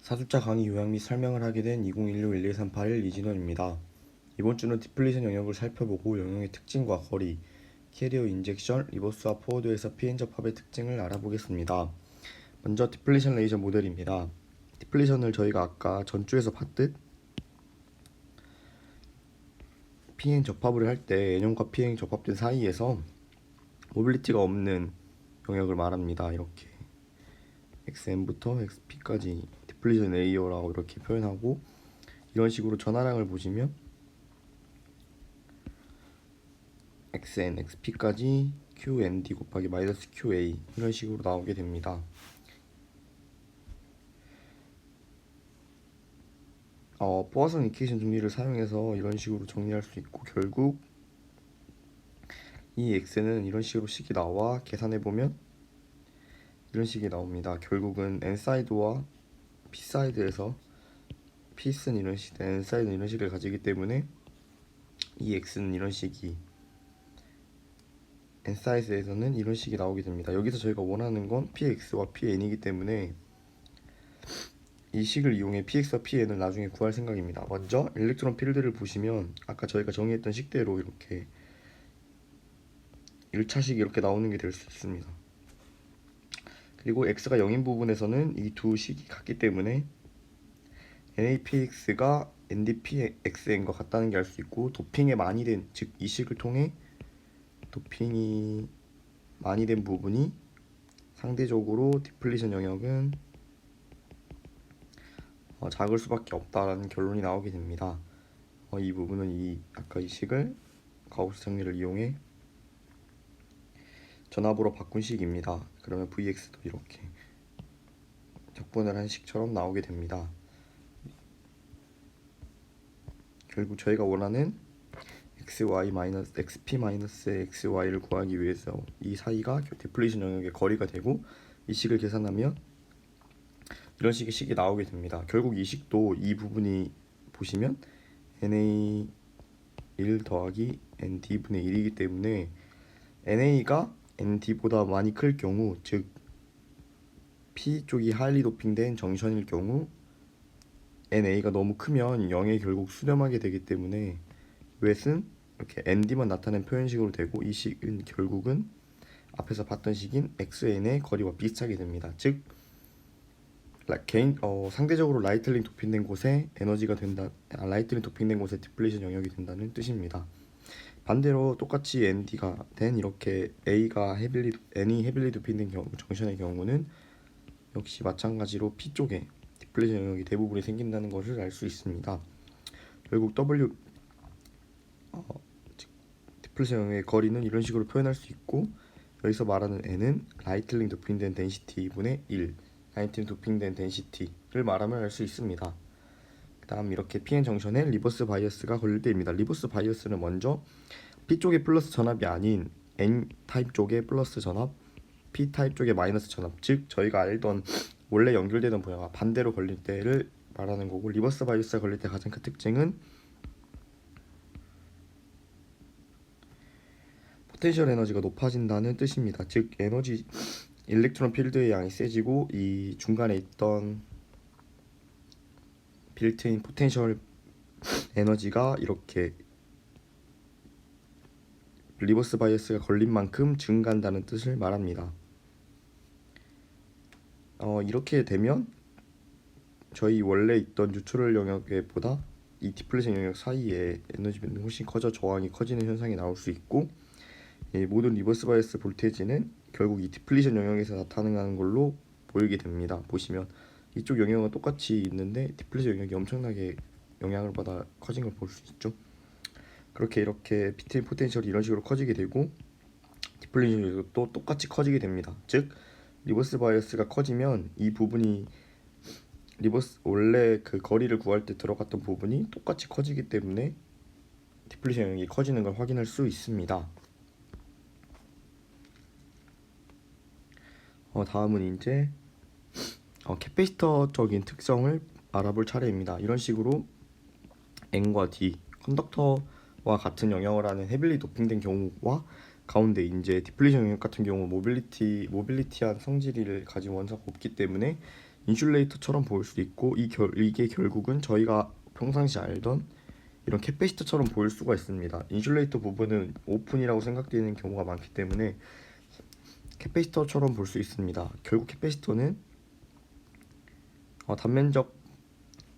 사주자 강의 요약 및 설명을 하게 된 2016-1138일 이진원입니다. 이번 주는 디플리션 영역을 살펴보고 영역의 특징과 거리, 캐리어 인젝션, 리버스와 포워드에서 피엔 접합의 특징을 알아보겠습니다. 먼저 디플리션 레이저 모델입니다. 디플리션을 저희가 아까 전주에서 봤듯 피엔 접합을 할 때 N형과 P형이 접합된 사이에서 모빌리티가 없는 영역을 말합니다. 이렇게 XM부터 XP까지 디플리션 레이어라고 이렇게 표현하고, 이런 식으로 전하량을 보시면 XN, XP까지 QND 곱하기 마이너스 QA 이런 식으로 나오게 됩니다. 포화성 이퀘이션 정리를 사용해서 이런 식으로 정리할 수 있고, 결국 이 X는 이런 식으로 식이 나와 계산해보면 이런 식이 나옵니다. 결국은 N사이드와 P사이드에서 P는 이런 식, N사이드는 이런 식을 가지기 때문에 이 X는 이런 식이, N사이즈에서는 이런 식이 나오게 됩니다. 여기서 저희가 원하는 건 PX와 PN이기 때문에 이 식을 이용해 PX와 PN을 나중에 구할 생각입니다. 먼저 일렉트론 필드를 보시면 아까 저희가 정의했던 식대로 이렇게 1차식이 이렇게 나오는 게 될 수 있습니다. 그리고 X가 0인 부분에서는 이 두 식이 같기 때문에 NAPX가 NDPXN과 같다는 게 알 수 있고, 도핑에 많이 된, 즉 이 식을 통해 도핑이 많이 된 부분이 상대적으로 디플리션 영역은 작을 수밖에 없다라는 결론이 나오게 됩니다. 이 부분은 아까 이 식을 가우스 정리를 이용해 전압으로 바꾼 식입니다. 그러면 VX도 이렇게 적분을 한 식처럼 나오게 됩니다. 결국 저희가 원하는 XP-XY를 구하기 위해서 이 사이가 디플리션 영역의 거리가 되고, 이 식을 계산하면 이런 식의 식이 나오게 됩니다. 결국 이 식도 이 부분이 보시면 NA 1 더하기 ND분의 1이기 때문에 NA가 ND보다 많이 클 경우, 즉 P 쪽이 하일리 도핑된 정션일 경우 NA가 너무 크면 0에 결국 수렴하게 되기 때문에 웨은 이렇게 ND만 나타낸 표현식으로 되고, 이 식은 결국은 앞에서 봤던 식인 XN의 거리와 비슷하게 됩니다. 즉 상대적으로 라이틀링 도핑된 곳에 에너지가 된다, 라이틀링 도핑된 곳에 디플레이션 영역이 된다는 뜻입니다. 반대로 똑같이 ND가 된 이렇게 N이 헤빌리 도핑된 경우, 정션의 경우는 역시 마찬가지로 P 쪽에 디플레이션 영역이 대부분이 생긴다는 것을 알 수 있습니다. 결국 디플레이션 영역의 거리는 이런 식으로 표현할 수 있고, 여기서 말하는 N은 라이틀링 도핑된 덴시티 분의 1, 라이틀링 도핑된 덴시티를 말하면 알 수 있습니다. 그 다음 이렇게 PN 정션에 리버스 바이어스가 걸릴 때입니다. 리버스 바이어스는 먼저 P 쪽의 플러스 전압이 아닌 N 타입 쪽의 플러스 전압, P 타입 쪽의 마이너스 전압, 즉 저희가 알던 원래 연결되던 분야가 반대로 걸릴 때를 말하는 거고, 리버스 바이어스가 걸릴 때 가장 큰 특징은 포텐셜 에너지가 높아진다는 뜻입니다. 즉 에너지 일렉트론 필드의 양이 세지고, 이 중간에 있던 빌트인 포텐셜 에너지가 이렇게 리버스 바이어스가 걸린 만큼 증가한다는 뜻을 말합니다. 이렇게 되면 저희 원래 있던 뉴트럴 영역에 보다 이 디플레이션 영역 사이에 에너지 변동이 훨씬 커져 저항이 커지는 현상이 나올 수 있고, 모든 리버스 바이어스 볼테이지는 결국 이 디플리션 영역에서 나타나는 걸로 보이게 됩니다. 보시면 이쪽 영역은 똑같이 있는데 디플리션 영역이 엄청나게 영향을 받아 커진 걸 볼 수 있죠. 그렇게 이렇게 비트인 포텐셜이 이런 식으로 커지게 되고, 디플리션 영역도 똑같이 커지게 됩니다. 즉 리버스 바이어스가 커지면 이 부분이 원래 그 거리를 구할 때 들어갔던 부분이 똑같이 커지기 때문에 디플리션 영역이 커지는 걸 확인할 수 있습니다. 다음은 이제 캐패시터적인 특성을 알아볼 차례입니다. 이런 식으로 N과 D, 컨덕터와 같은 영역을 하는 헤빌리 도핑된 경우와 가운데 이제 디플리션 영역 같은 경우 모빌리티한 성질을 가진 원소가 없기 때문에 인슐레이터처럼 보일 수도 있고 이게 결국은 저희가 평상시 알던 이런 캐패시터처럼 보일 수가 있습니다. 인슐레이터 부분은 오픈이라고 생각되는 경우가 많기 때문에 캐패시터처럼 볼 수 있습니다. 결국 캐패시터는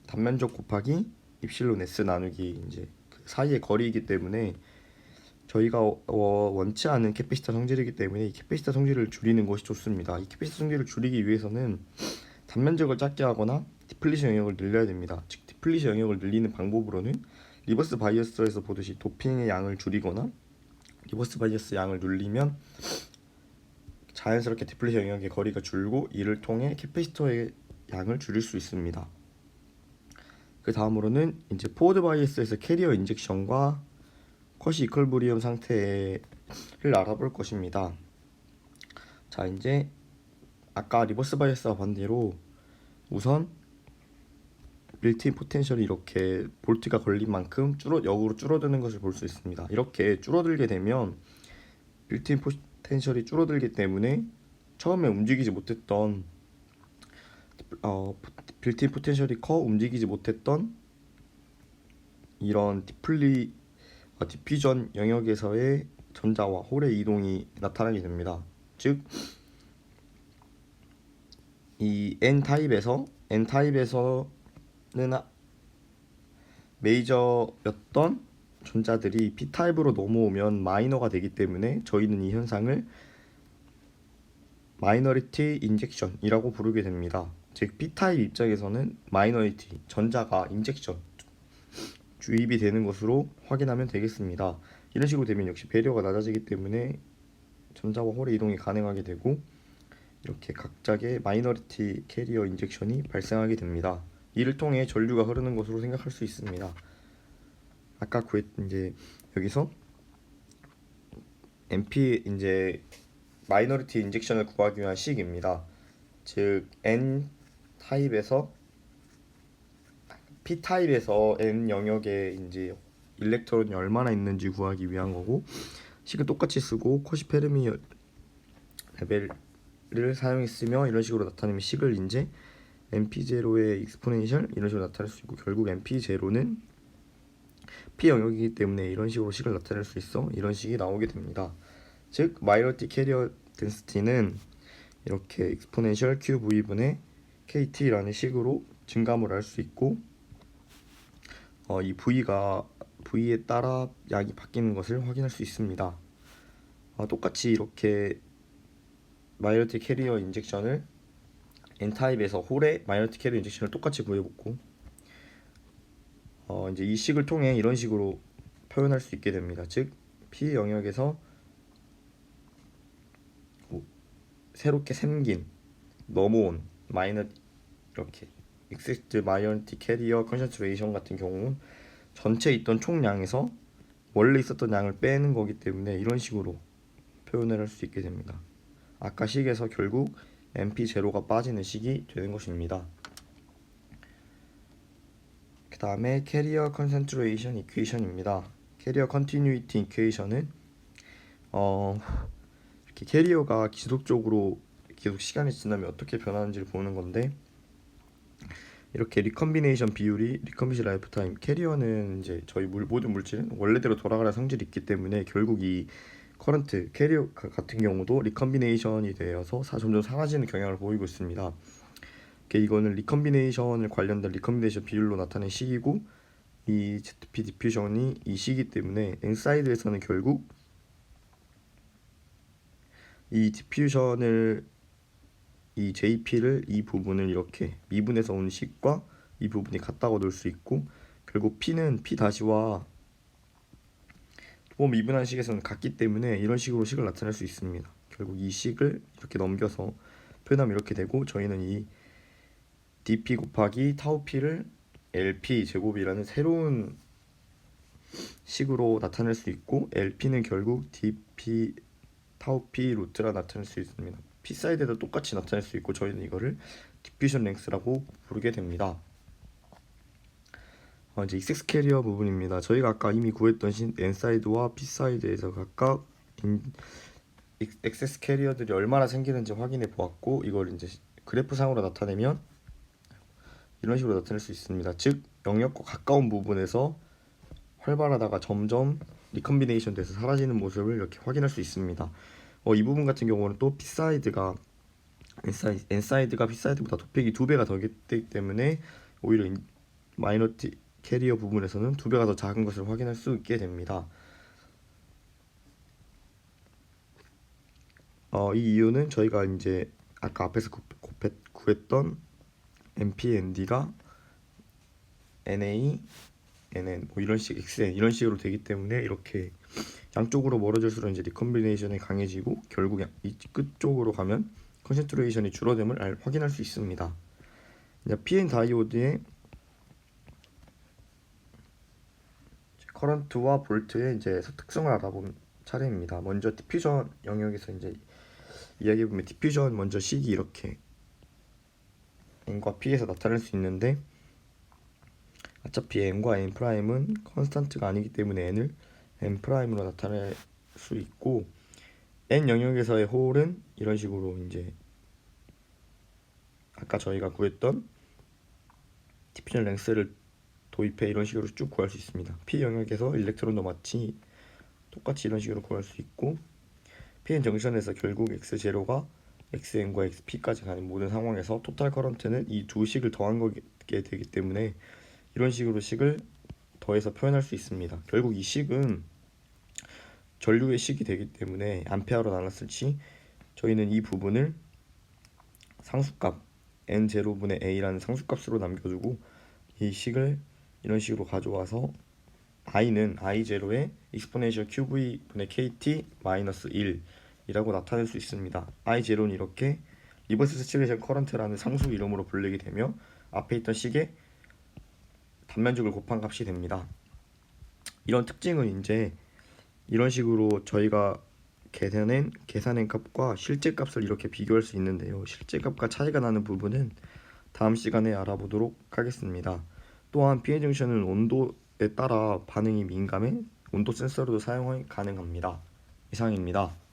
단면적 곱하기 입실론 s 나누기 이제 그 사이의 거리이기 때문에 저희가 원치 않은 캐패시터 성질이기 때문에 이 캐패시터 성질을 줄이는 것이 좋습니다. 이 캐패시터 성질을 줄이기 위해서는 단면적을 작게 하거나 디플리션 영역을 늘려야 됩니다. 즉 디플리션 영역을 늘리는 방법으로는 리버스 바이어스에서 보듯이 도핑의 양을 줄이거나 리버스 바이어스 양을 눌리면 자연스럽게 디플리션 영역의 거리가 줄고 이를 통해 캐패시터의 양을 줄일 수 있습니다. 그 다음으로는 이제 포워드 바이어스에서 캐리어 인젝션과 컷이 이퀄브리엄 상태를 알아볼 것입니다. 자, 이제 아까 리버스 바이어스와 반대로 우선 빌트인 포텐셜이 이렇게 볼트가 걸린 만큼 역으로 줄어드는 것을 볼 수 있습니다. 이렇게 줄어들게 되면 빌트인 포텐셜이 줄어들기 때문에 처음에 움직이지 못했던 빌트인 포텐셜이 움직이지 못했던 이런 디퓨전 영역에서의 전자와 홀의 이동이 나타나게 됩니다. 즉 이 N타입에서는 메이저였던 전자들이 P타입으로 넘어오면 마이너가 되기 때문에 저희는 이 현상을 마이너리티 인젝션이라고 부르게 됩니다. 즉 P타입 입장에서는 마이너리티, 전자가 인젝션, 주입이 되는 것으로 확인하면 되겠습니다. 이런 식으로 되면 역시 배려가 낮아지기 때문에 전자와 홀의 이동이 가능하게 되고 이렇게 각각의 마이너리티 캐리어 인젝션이 발생하게 됩니다. 이를 통해 전류가 흐르는 것으로 생각할 수 있습니다. 아까 이제 여기서 MP 이제 마이너리티 인젝션을 구하기 위한 식입니다. 즉 N 타입에서 P 타입에서 N 영역에 이제 일렉트론이 얼마나 있는지 구하기 위한 거고 식은 똑같이 쓰고 컷이 페르미 레벨을 사용했으며 이런 식으로 나타내면 식을 이제 MP0의 익스포넨셜 이런 식으로 나타낼 수 있고 결국 MP0는 P 영역이기 때문에 이런 식으로 식을 나타낼 수 있어 이런 식이 나오게 됩니다. 즉 마이너리티 캐리어 덴시티는 이렇게 익스포넨셜 QV분의 KT라는 식으로 증감을 할 수 있고 이 V에 따라 양이 바뀌는 것을 확인할 수 있습니다. 똑같이 이렇게 마이너리티 캐리어 인젝션을 N타입에서 홀의 마이너리티 캐리어 인젝션을 똑같이 구해보고 이제 이 식을 통해 이런 식으로 표현할 수 있게 됩니다. 즉 P 영역에서 새롭게 생긴 넘어온 이렇게 익세트 마이너리티 캐리어 컨센트레이션 같은 경우는 전체 있던 총량에서 원래 있었던 양을 빼는 거기 때문에 이런 식으로 표현을 할 수 있게 됩니다. 아까 식에서 결국 MP0가 빠지는 식이 되는 것입니다. 그 다음에 캐리어 컨센트레이션 이퀘이션입니다. 캐리어 컨티뉴이티 이퀘이션은 이렇게 캐리어가 계속 시간이 지나면 어떻게 변하는지를 보는 건데 이렇게 리컴비네이션 비율이 리컴비션 라이프 타임 캐리어는 이제 저희 모든 물질은 원래대로 돌아가는 성질이 있기 때문에 결국 이 커런트 캐리어 같은 경우도 리컴비네이션이 되어서 점점 사라지는 경향을 보이고 있습니다. 이거는 리컴비네이션을 관련된 리컴비네이션 비율로 나타낸 식이고 이 ZP 디퓨전이 이 식이기 때문에 N사이드에서는 결국 이 디퓨전을 이 JP를 이 부분을 이렇게 미분해서 온 식과 이 부분이 같다고 놓을 수 있고 결국 P는 P-와 미분한 식에서는 같기 때문에 이런 식으로 식을 나타낼 수 있습니다. 결국 이 식을 이렇게 넘겨서 표현하면 이렇게 되고 저희는 이 dp 곱하기 타우 p를 lp 제곱이라는 새로운 식으로 나타낼 수 있고 lp는 결국 dp 타우 p 루트라 나타낼 수 있습니다. p 사이드에도 똑같이 나타낼 수 있고 저희는 이거를 디퓨전 랭스라고 부르게 됩니다. 이제 익세스 캐리어 부분입니다. 저희가 아까 이미 구했던 N 사이드와 P 사이드에서 각각 엑세스 캐리어들이 얼마나 생기는지 확인해 보았고 이걸 이제 그래프상으로 나타내면 이런 식으로 나타낼 수 있습니다. 즉 영역과 가까운 부분에서 활발하다가 점점 리컨비네이션 돼서 사라지는 모습을 이렇게 확인할 수 있습니다. 이 부분 같은 경우는 또 P사이드가 N사이드가 P사이드보다 도팩이 2배가 더 되기 때문에 오히려 마이너티 캐리어 부분에서는 2배가 더 작은 것을 확인할 수 있게 됩니다. 이 이유는 저희가 이제 아까 앞에서 구했던 MPND가 NA, NN 뭐 이런 식 XN 이런 식으로 되기 때문에 이렇게 양쪽으로 멀어질수록 이제 리컨비네이션이 강해지고 결국 이 끝쪽으로 가면 컨센트레이션이 줄어듦을 확인할 수 있습니다. 이제 PN 다이오드의 커런트와 볼트의 이제 특성을 알아본 차례입니다. 먼저 디퓨전 영역에서 이제 이야기해 보면 디퓨전 먼저 식이 이렇게 N과 P에서 나타날 수 있는데 어차피 N과 N 프라임은 컨스탄트가 아니기 때문에 N을 N 프라임으로 나타낼 수 있고 N 영역에서의 홀은 이런 식으로 이제 아까 저희가 구했던 디퓨전 랭스를 도입해 이런 식으로 쭉 구할 수 있습니다. P 영역에서 일렉트론도 똑같이 이런 식으로 구할 수 있고 PN 정션에서 결국 X0가 XN과 XP까지 가는 모든 상황에서 토탈 커런트는 이 두 식을 더한 거게 되기 때문에 이런 식으로 식을 더해서 표현할 수 있습니다. 결국 이 식은 전류의 식이 되기 때문에 암페어로 나눴을 시 저희는 이 부분을 상수값 N0분의 A라는 상수값으로 남겨두고 이 식을 이런 식으로 가져와서 i는 I0의 exponential QV 분의 KT 마이너스 1이라고 나타낼 수 있습니다. I0는 이렇게 리버스 세츄레이션 커런트라는 상수 이름으로 불리게 되며 앞에 있던 식의 단면적을 곱한 값이 됩니다. 이런 특징은 이제 이런 식으로 저희가 계산한 값과 실제 값을 이렇게 비교할 수 있는데요. 실제 값과 차이가 나는 부분은 다음 시간에 알아보도록 하겠습니다. 또한 PN 정션은 온도에 따라 반응이 민감해 온도 센서로도 사용 가능합니다. 이상입니다.